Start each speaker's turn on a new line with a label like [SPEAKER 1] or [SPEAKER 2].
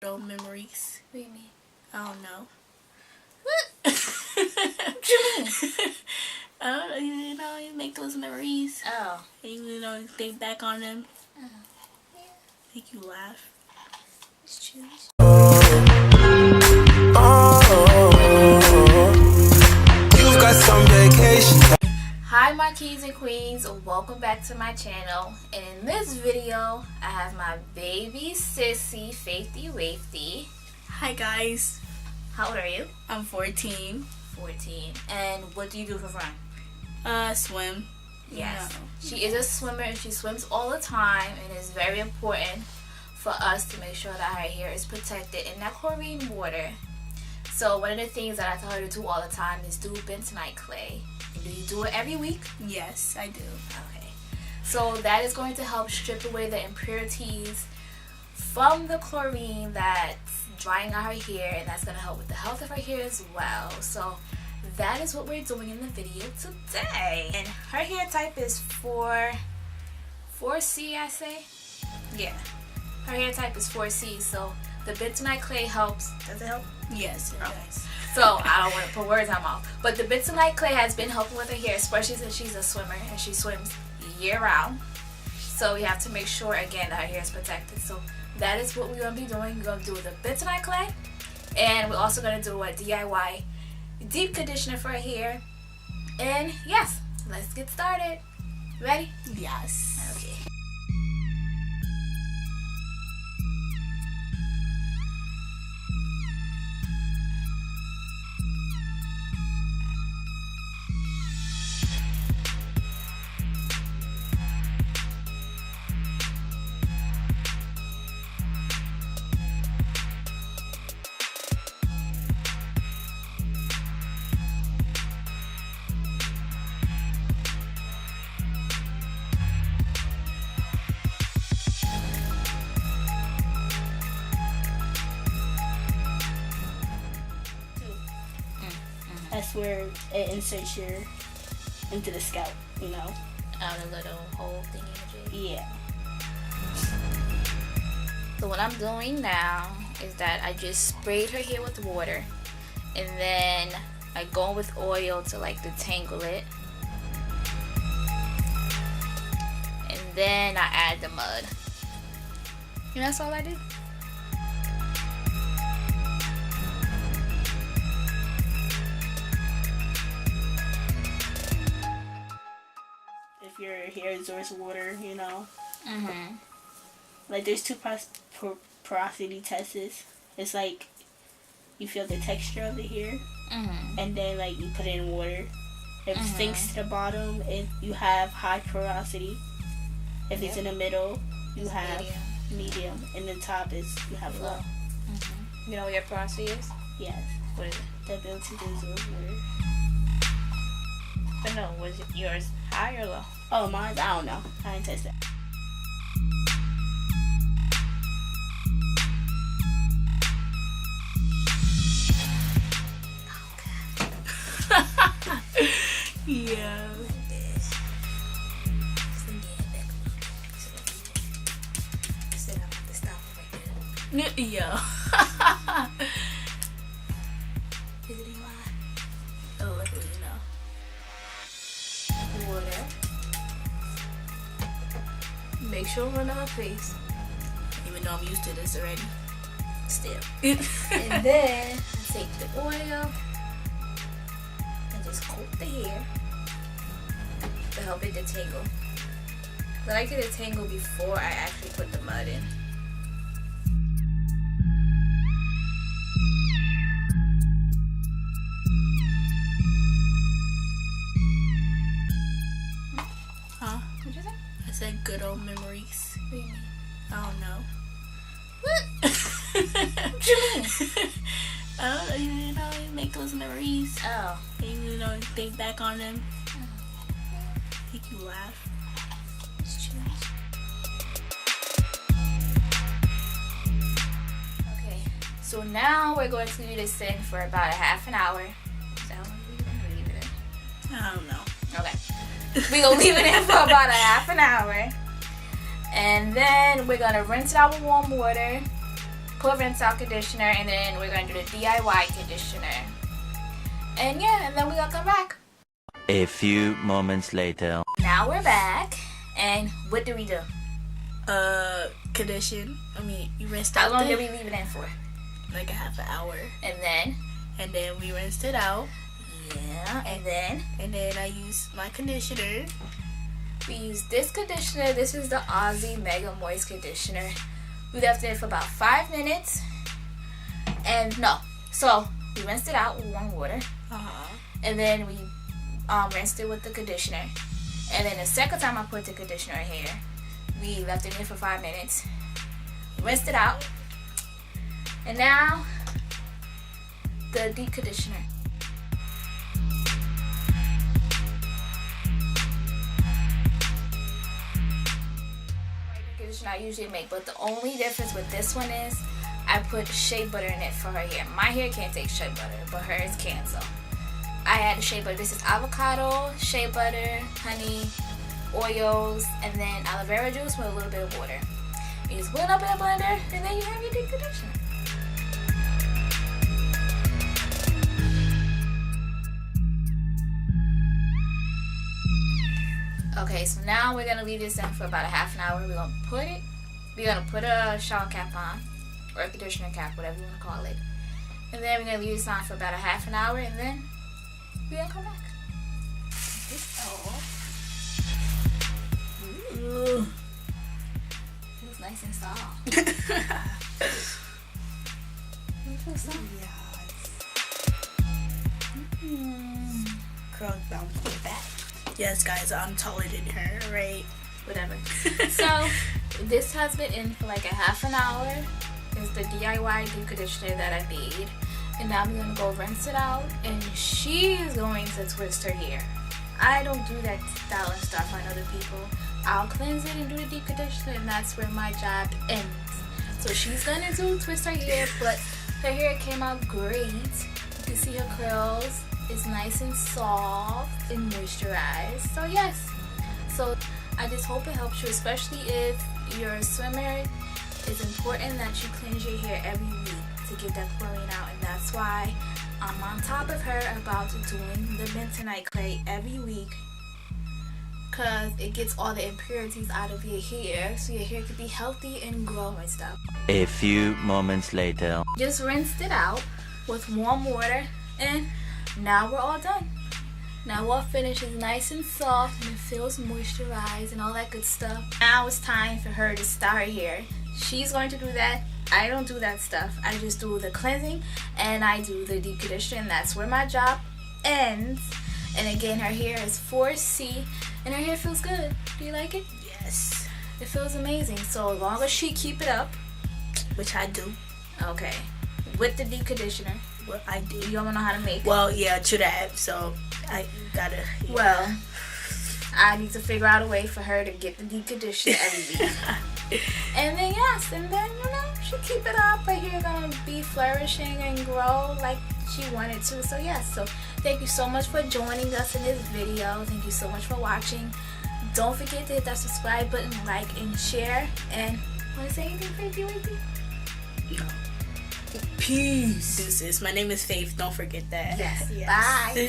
[SPEAKER 1] Old memories.
[SPEAKER 2] What do you mean?
[SPEAKER 1] I don't know.
[SPEAKER 2] What you mean?
[SPEAKER 1] I don't know. You make those memories.
[SPEAKER 2] Oh.
[SPEAKER 1] And you think back on them.
[SPEAKER 2] Oh. Yeah.
[SPEAKER 1] Make you laugh.
[SPEAKER 2] It's true.
[SPEAKER 3] You've got some vacation.
[SPEAKER 2] Hi my kings and queens, welcome back to my channel, and in this video I have my baby sissy Faithy Wafty.
[SPEAKER 1] Hi guys.
[SPEAKER 2] How old are you?
[SPEAKER 1] I'm 14.
[SPEAKER 2] 14. And what do you do for fun?
[SPEAKER 1] Swim.
[SPEAKER 2] Yes.
[SPEAKER 1] No.
[SPEAKER 2] She is a swimmer and she swims all the time, and it's very important for us to make sure that her hair is protected in that chlorine water. So one of the things that I tell her to do all the time is do bentonite clay. And do you do it every week?
[SPEAKER 1] Yes, I do.
[SPEAKER 2] Okay. So that is going to help strip away the impurities from the chlorine that's drying out her hair, and that's going to help with the health of her hair as well. So that is what we're doing in the video today. And her hair type is 4C, I say. Yeah. Her hair type is 4C, so the bentonite clay helps. Does it help?
[SPEAKER 1] Yes, it does.
[SPEAKER 2] So I don't want to put words in my mouth, but the bentonite clay has been helping with her hair, especially since she's a swimmer and she swims year round. So we have to make sure again that her hair is protected. So that is what we're gonna be doing. We're gonna do the bentonite clay, and we're also gonna do a DIY deep conditioner for her hair. And yes, let's get started. Ready?
[SPEAKER 1] Yes.
[SPEAKER 2] Okay.
[SPEAKER 1] That's where it inserts into the scalp,
[SPEAKER 2] Out a little hole thingy.
[SPEAKER 1] Yeah.
[SPEAKER 2] So what I'm doing now is that I just sprayed her hair with water, and then I go with oil to like detangle it, and then I add the mud. And that's all I do.
[SPEAKER 1] If your hair absorbs water,
[SPEAKER 2] Mm-hmm.
[SPEAKER 1] Like there's two porosity tests. It's like you feel the texture of the hair,
[SPEAKER 2] Mm-hmm.
[SPEAKER 1] and then like you put it in water. If it sinks to the bottom, you have high porosity. If it's in the middle, you have medium, and the top is you have low.
[SPEAKER 2] Mm-hmm. You know what your porosity is?
[SPEAKER 1] Yes.
[SPEAKER 2] What is it?
[SPEAKER 1] The ability to absorb water.
[SPEAKER 2] But no, was yours high or low?
[SPEAKER 1] Oh, mine? I don't know. I didn't test that. Yeah. Yeah.
[SPEAKER 2] Is it why?
[SPEAKER 1] Oh, look,
[SPEAKER 2] Water. Make sure run on her face.
[SPEAKER 1] Even though I'm used to this already.
[SPEAKER 2] Still. And then I take the oil and just coat the hair to help it detangle. I like to detangle before I actually put the mud in.
[SPEAKER 1] Huh?
[SPEAKER 2] What'd you say?
[SPEAKER 1] I said good old memories.
[SPEAKER 2] What do you mean?
[SPEAKER 1] I don't know.
[SPEAKER 2] What you mean?
[SPEAKER 1] I don't know. You make those memories.
[SPEAKER 2] Oh.
[SPEAKER 1] And you think back on them. Make you laugh.
[SPEAKER 2] It's true. Okay. So now we're going to leave this in for about a half an hour. Is that how long we're going to leave it in?
[SPEAKER 1] I don't know.
[SPEAKER 2] Okay. We're going to leave it in for about a half an hour. And then we're going to rinse it out with warm water. put rinse out conditioner, and then we're gonna do the DIY conditioner. And yeah, and then we're gonna come back.
[SPEAKER 4] A few moments later.
[SPEAKER 2] Now we're back, and what do we do?
[SPEAKER 1] Condition. I mean, you rinsed
[SPEAKER 2] How
[SPEAKER 1] out.
[SPEAKER 2] long did we leave it in for?
[SPEAKER 1] Like a half an hour.
[SPEAKER 2] And then
[SPEAKER 1] we rinsed it out.
[SPEAKER 2] yeah, and then
[SPEAKER 1] I used my conditioner.
[SPEAKER 2] we use this conditioner. This is the Aussie Mega Moist Conditioner. We left it for about 5 minutes. And no, so we rinsed it out with warm water. And then we rinsed it with the conditioner. And then the second time I put the conditioner in here, we left it in for 5 minutes. Rinsed it out. And now, the deep conditioner. Conditioner I usually make, but the only difference with this one is I put shea butter in it for her hair. My hair can't take shea butter, but hers can, so I added shea butter. This is avocado, shea butter, honey, oils, and then aloe vera juice with a little bit of water. You just put it up in a blender, and then you have your deep conditioner. Okay, so now we're gonna leave this in for about a half an hour. We're gonna put a shower cap on, or a conditioner cap, whatever you wanna call it. And then we're gonna leave this on for about a half an hour, and then we're gonna come back.
[SPEAKER 1] Ooh.
[SPEAKER 2] Feels nice and soft. It feels soft.
[SPEAKER 1] Curls bouncing back. Yes, guys, I'm taller than her, right?
[SPEAKER 2] Whatever. So this has been in for like a half an hour. It's the DIY deep conditioner that I made. And now I'm gonna go rinse it out, and she's going to twist her hair. I don't do that styling stuff on other people. I'll cleanse it and do the deep conditioner, and that's where my job ends. So she's gonna twist her hair, but her hair came out great. You can see her curls. It's nice and soft and moisturized. So yes. So I just hope it helps you, especially if you're a swimmer. It's important that you cleanse your hair every week to get that chlorine out, and that's why I'm on top of her about doing the bentonite clay every week, because it gets all the impurities out of your hair so your hair can be healthy and grow and stuff.
[SPEAKER 4] A few moments later.
[SPEAKER 2] Just rinsed it out with warm water, and now we're all done. Now our finish is nice and soft and it feels moisturized and all that good stuff. Now it's time for her to start her hair. She's going to do that. I don't do that stuff. I just do the cleansing and I do the deep conditioner, and that's where my job ends. And again, her hair is 4C and her hair feels good. Do you like it?
[SPEAKER 1] Yes.
[SPEAKER 2] It feels amazing. So as long as she keep it up,
[SPEAKER 1] Which I do.
[SPEAKER 2] okay, with the deep conditioner,
[SPEAKER 1] What I do.
[SPEAKER 2] you don't know how to make it.
[SPEAKER 1] Well, yeah, to that. So I gotta. Yeah.
[SPEAKER 2] Well, I need to figure out a way for her to get the deep conditioner every week. And then yes, and then she keep it up. Her hair gonna be flourishing and grow like she wanted to. So yes, so thank you so much for joining us in this video. Thank you so much for watching. Don't forget to hit that subscribe button, like and share. And want to say anything, Faith?
[SPEAKER 1] No. Peace. Deuces. My name is Faith. Don't forget that.
[SPEAKER 2] Yes.
[SPEAKER 1] Yes.
[SPEAKER 2] Bye.